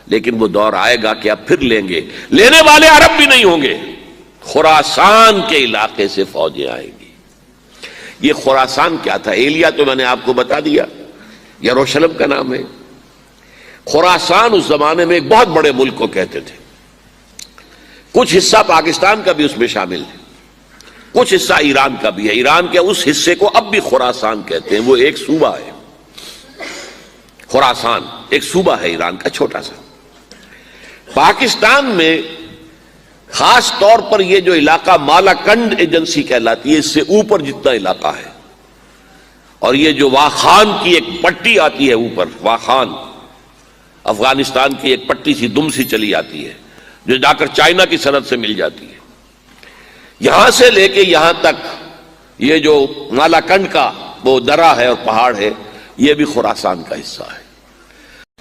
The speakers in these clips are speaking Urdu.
لیکن وہ دور آئے گا کہ اب پھر لیں گے. لینے والے عرب بھی نہیں ہوں گے، خراسان کے علاقے سے فوجیں آئیں گی. یہ خراسان کیا تھا؟ ایلیا تو میں نے آپ کو بتا دیا، یروشلم کا نام ہے. خراسان اس زمانے میں ایک بہت بڑے ملک کو کہتے تھے. کچھ حصہ پاکستان کا بھی اس میں شامل ہے، کچھ حصہ ایران کا بھی ہے. ایران کے اس حصے کو اب بھی خراسان کہتے ہیں، وہ ایک صوبہ ہے. خراسان ایک صوبہ ہے ایران کا چھوٹا سا. پاکستان میں خاص طور پر یہ جو علاقہ مالاکنڈ ایجنسی کہلاتی ہے، اس سے اوپر جتنا علاقہ ہے، اور یہ جو واخان کی ایک پٹی آتی ہے اوپر، واخان افغانستان کی ایک پٹی سی دم سی چلی آتی ہے جو جا کر چائنا کی سرحد سے مل جاتی ہے، یہاں سے لے کے یہاں تک یہ جو مالاکنڈ کا وہ درہ ہے اور پہاڑ ہے، یہ بھی خراسان کا حصہ ہے.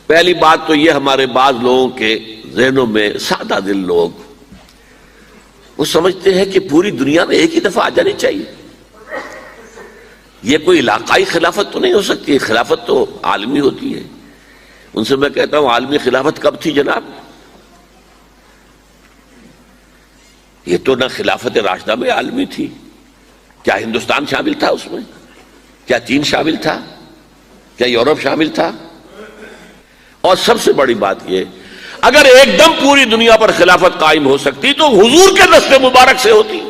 پہلی بات تو یہ ہمارے بعض لوگوں کے ذہنوں میں، سادہ دل لوگ وہ سمجھتے ہیں کہ پوری دنیا میں ایک ہی دفعہ آ جانی چاہیے. یہ کوئی علاقائی خلافت تو نہیں ہو سکتی، خلافت تو عالمی ہوتی ہے. ان سے میں کہتا ہوں عالمی خلافت کب تھی جناب؟ یہ تو نہ خلافت راشدہ میں عالمی تھی. کیا ہندوستان شامل تھا اس میں؟ کیا چین شامل تھا؟ کیا یورپ شامل تھا؟ اور سب سے بڑی بات یہ، اگر ایک دم پوری دنیا پر خلافت قائم ہو سکتی تو حضور کے دست مبارک سے ہوتی،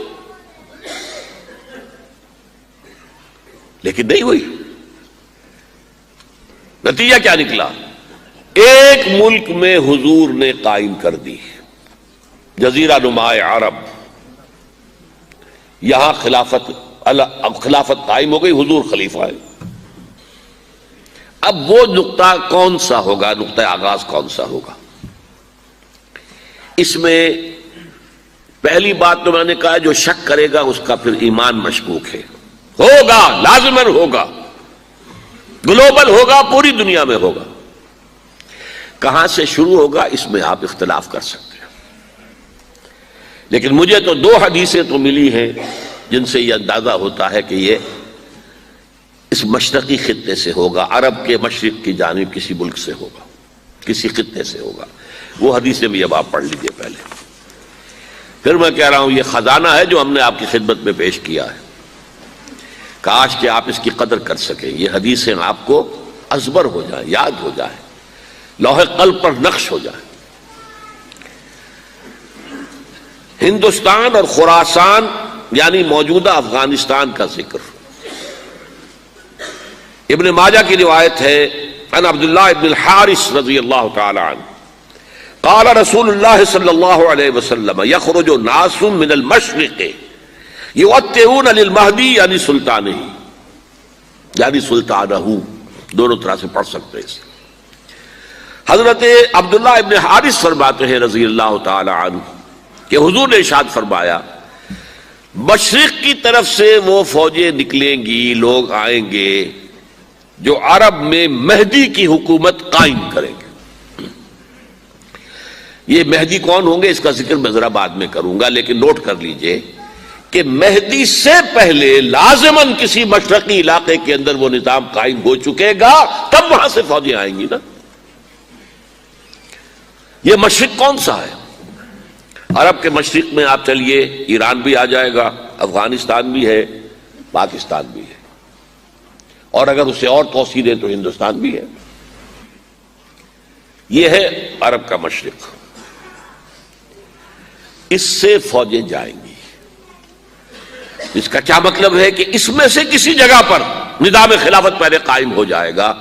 لیکن نہیں ہوئی. نتیجہ کیا نکلا؟ ایک ملک میں حضور نے قائم کر دی، جزیرہ نما عرب، یہاں خلافت قائم ہو گئی، حضور خلیفہ ہے. اب وہ نقطہ کون سا ہوگا، نقطہ آغاز کون سا ہوگا؟ اس میں پہلی بات تو میں نے کہا جو شک کرے گا اس کا پھر ایمان مشکوک ہے. ہوگا، لازماً ہوگا، گلوبل ہوگا، پوری دنیا میں ہوگا. کہاں سے شروع ہوگا اس میں آپ اختلاف کر سکتے ہیں، لیکن مجھے تو دو حدیثیں تو ملی ہیں جن سے یہ اندازہ ہوتا ہے کہ یہ اس مشرقی خطے سے ہوگا، عرب کے مشرق کی جانب کسی ملک سے ہوگا، کسی خطے سے ہوگا. وہ حدیثیں بھی اب آپ پڑھ لیجئے پہلے. پھر میں کہہ رہا ہوں یہ خزانہ ہے جو ہم نے آپ کی خدمت میں پیش کیا ہے، کاش کہ آپ اس کی قدر کر سکیں. یہ حدیثیں آپ کو ازبر ہو جائیں، یاد ہو جائیں، لوح قلب پر نقش ہو جائیں. ہندوستان اور خراسان یعنی موجودہ افغانستان کا ذکر. ابن ماجہ کی روایت ہے عن عبداللہ ابن الحارث رضی اللہ تعالی عنہ قال رسول اللہ صلی اللہ علیہ وسلم یخرج ناس من المشرق یؤتئون للمہدی یعنی سلطانہ، یعنی سلطانہ، دونوں طرح سے پڑھ سکتے ہیں. حضرت عبداللہ ابن حارث فرماتے ہیں رضی اللہ تعالی عنہ کہ حضور نے ارشاد فرمایا مشرق کی طرف سے وہ فوجیں نکلیں گی، لوگ آئیں گے جو عرب میں مہدی کی حکومت قائم کریں گے. یہ مہدی کون ہوں گے اس کا ذکر میں ذرا بعد میں کروں گا، لیکن نوٹ کر لیجئے کہ مہدی سے پہلے لازماً کسی مشرقی علاقے کے اندر وہ نظام قائم ہو چکے گا، تب وہاں سے فوجیں آئیں گی نا. یہ مشرق کون سا ہے؟ عرب کے مشرق میں آپ چلیے ایران بھی آ جائے گا، افغانستان بھی ہے، پاکستان بھی ہے، اور اگر اسے اور توسیع دیں تو ہندوستان بھی ہے. یہ ہے عرب کا مشرق. اس سے فوجیں جائیں گی. اس کا کیا مطلب ہے کہ اس میں سے کسی جگہ پر نظام خلافت پہلے قائم ہو جائے گا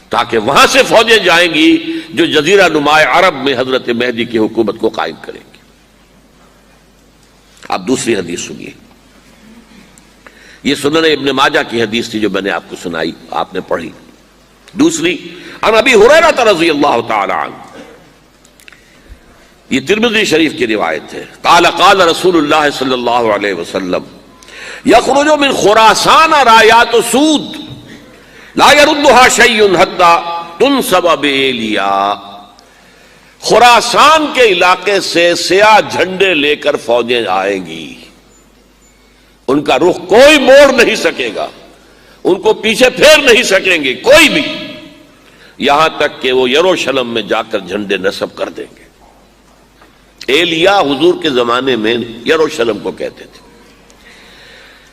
تاکہ وہاں سے فوجیں جائیں گی جو جزیرہ نما عرب میں حضرت مہدی کی حکومت کو قائم کریں گی. اب دوسری حدیث سنیے. یہ سنن ابن ماجہ کی حدیث تھی جو میں نے آپ کو سنائی، آپ نے پڑھی. دوسری عن ابی ہریرہ رضی اللہ تعالی عنہ، یہ ترمذی شریف کی روایت ہے. قال قال رسول اللہ صلی اللہ علیہ وسلم یخرج من خراسان رایات سود لا يردها شیء حتی تنصب بایلیا. خراسان کے علاقے سے سیاہ جھنڈے لے کر فوجیں آئیں گی، ان کا رخ کوئی موڑ نہیں سکے گا، ان کو پیچھے پھیر نہیں سکیں گے کوئی بھی، یہاں تک کہ وہ یروشلم میں جا کر جھنڈے نصب کر دیں گے۔ ایلیا حضور کے زمانے میں یروشلم کو کہتے تھے۔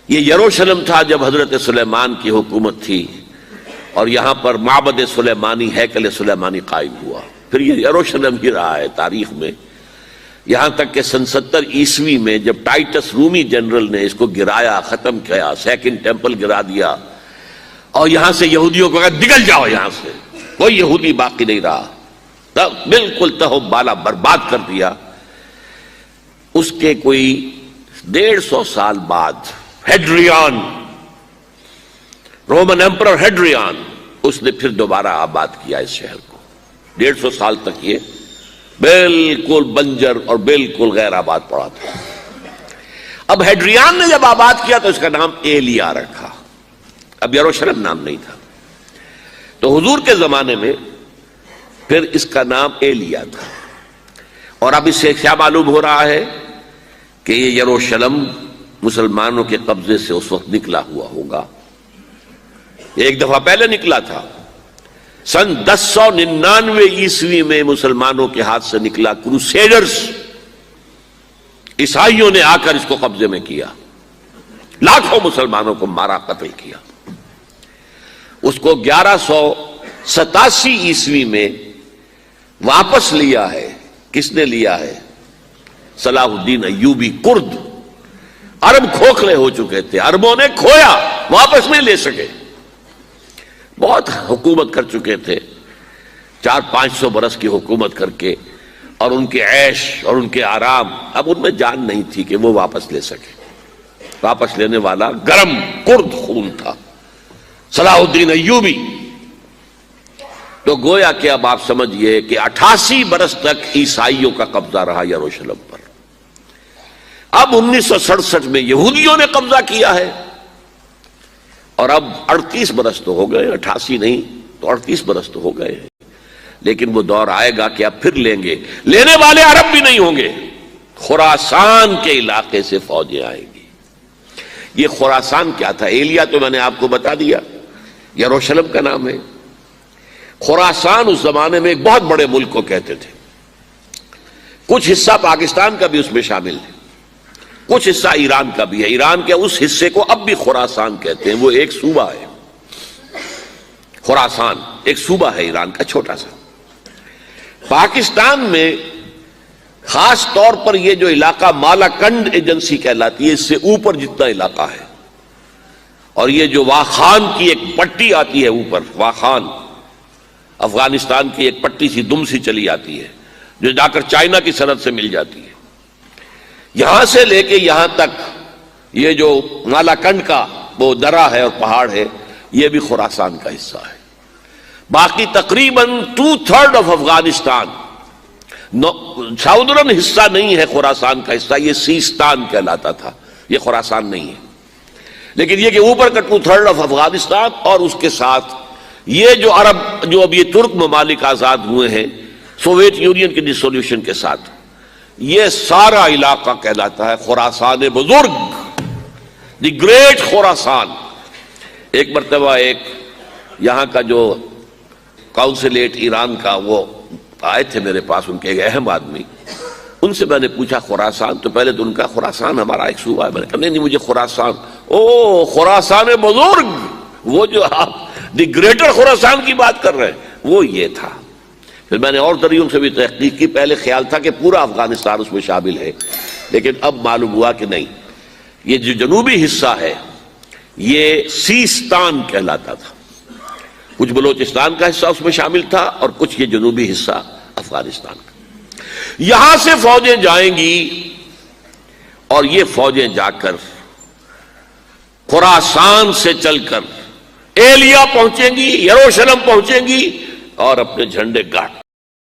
یہ یروشلم تھا جب حضرت سلیمان کی حکومت تھی اور یہاں پر معبد سلیمانی، ہیکل سلیمانی قائم ہوا، پھر یہ یروشلم ہی رہا ہے تاریخ میں، یہاں تک کہ سن 70 عیسوی میں جب ٹائٹس رومی جنرل نے اس کو گرایا، ختم کیا، سیکنڈ ٹیمپل گرا دیا اور یہاں سے یہودیوں کو کہا نکل جاؤ، یہاں سے کوئی یہودی باقی نہیں رہا، بالکل تہو بالا برباد کر دیا۔ اس کے کوئی 150 سال بعد ہیڈریان، رومن ایمپرر ہیڈریان، اس نے پھر دوبارہ آباد کیا اس شہر کو۔ 150 سال تک یہ بالکل بنجر اور بالکل غیر آباد پڑا تھا۔ اب ہیڈریان نے جب آباد کیا تو اس کا نام ایلیا رکھا، اب یروشلم نام نہیں تھا۔ تو حضور کے زمانے میں پھر اس کا نام ایلیا تھا، اور اب اس سے کیا معلوم ہو رہا ہے کہ یہ یروشلم مسلمانوں کے قبضے سے اس وقت نکلا ہوا ہوگا۔ ایک دفعہ پہلے نکلا تھا، سن 1099 عیسوی میں مسلمانوں کے ہاتھ سے نکلا، کروسیڈرز، عیسائیوں نے آ کر اس کو قبضے میں کیا، لاکھوں مسلمانوں کو مارا، قتل کیا۔ اس کو 1187 عیسوی میں واپس لیا ہے۔ کس نے لیا ہے؟ صلاح الدین ایوبی، کرد۔ عرب کھوکھلے ہو چکے تھے، عربوں نے کھویا، واپس نہیں لے سکے، بہت حکومت کر چکے تھے، 400-500 برس کی حکومت کر کے، اور ان کے عیش اور ان کے آرام، اب ان میں جان نہیں تھی کہ وہ واپس لے سکے۔ واپس لینے والا گرم کرد خون تھا، صلاح الدین ایوبی۔ تو گویا کہ اب آپ سمجھئے کہ 88 برس تک عیسائیوں کا قبضہ رہا یروشلم پر۔ اب 1967 میں یہودیوں نے قبضہ کیا ہے، اور اب 38 برس تو ہو گئے، 88 نہیں تو 38 برس تو ہو گئے ہیں، لیکن وہ دور آئے گا کہ اب پھر لیں گے۔ لینے والے عرب بھی نہیں ہوں گے، خراسان کے علاقے سے فوجیں آئیں گی۔ یہ خراسان کیا تھا؟ ایلیا تو میں نے آپ کو بتا دیا، یروشلم کا نام ہے۔ خراسان اس زمانے میں ایک بہت بڑے ملک کو کہتے تھے، کچھ حصہ پاکستان کا بھی اس میں شامل ہے، کچھ حصہ ایران کا بھی ہے۔ ایران کے اس حصے کو اب بھی خراسان کہتے ہیں، وہ ایک صوبہ ہے۔ خراسان ایک صوبہ ہے ایران کا، چھوٹا سا۔ پاکستان میں خاص طور پر یہ جو علاقہ مالاکنڈ ایجنسی کہلاتی ہے، اس سے اوپر جتنا علاقہ ہے، اور یہ جو واخان کی ایک پٹی آتی ہے اوپر، واخان افغانستان کی ایک پٹی سی دم سی چلی آتی ہے جو جا کر چائنا کی سرحد سے مل جاتی ہے، یہاں سے لے کے یہاں تک یہ جو مالاکنڈ کا وہ درہ ہے اور پہاڑ ہے، یہ بھی خراسان کا حصہ ہے۔ باقی تقریباً 2/3 آف افغانستان، ساؤدرن حصہ نہیں ہے خراسان کا حصہ، یہ سیستان کہلاتا تھا، یہ خراسان نہیں ہے۔ لیکن یہ کہ اوپر کا 2/3 آف افغانستان، اور اس کے ساتھ یہ جو عرب، جو اب یہ ترک ممالک آزاد ہوئے ہیں سوویت یونین کی ڈسولوشن کے ساتھ، یہ سارا علاقہ کہلاتا ہے خراسان بزرگ، دی گریٹ خراسان۔ ایک مرتبہ ایک یہاں کا جو کاؤنسلیٹ ایران کا، وہ آئے تھے میرے پاس، ان کے ایک اہم آدمی، ان سے میں نے پوچھا خراسان، تو پہلے تو ان کا خراسان ہمارا ایک صوبہ ہے، میں نے کہا نہیں مجھے خراسان، او خراسان بزرگ، وہ جو آپ دی گریٹر خراسان کی بات کر رہے ہیں وہ یہ تھا۔ پھر میں نے اور ذریعوں سے بھی تحقیق کی، پہلے خیال تھا کہ پورا افغانستان اس میں شامل ہے، لیکن اب معلوم ہوا کہ نہیں، یہ جو جنوبی حصہ ہے یہ سیستان کہلاتا تھا، کچھ بلوچستان کا حصہ اس میں شامل تھا اور کچھ یہ جنوبی حصہ افغانستان کا۔ یہاں سے فوجیں جائیں گی اور یہ فوجیں جا کر خراسان سے چل کر ایلیا پہنچیں گی، یروشلم پہنچیں گی اور اپنے جھنڈے گاڑ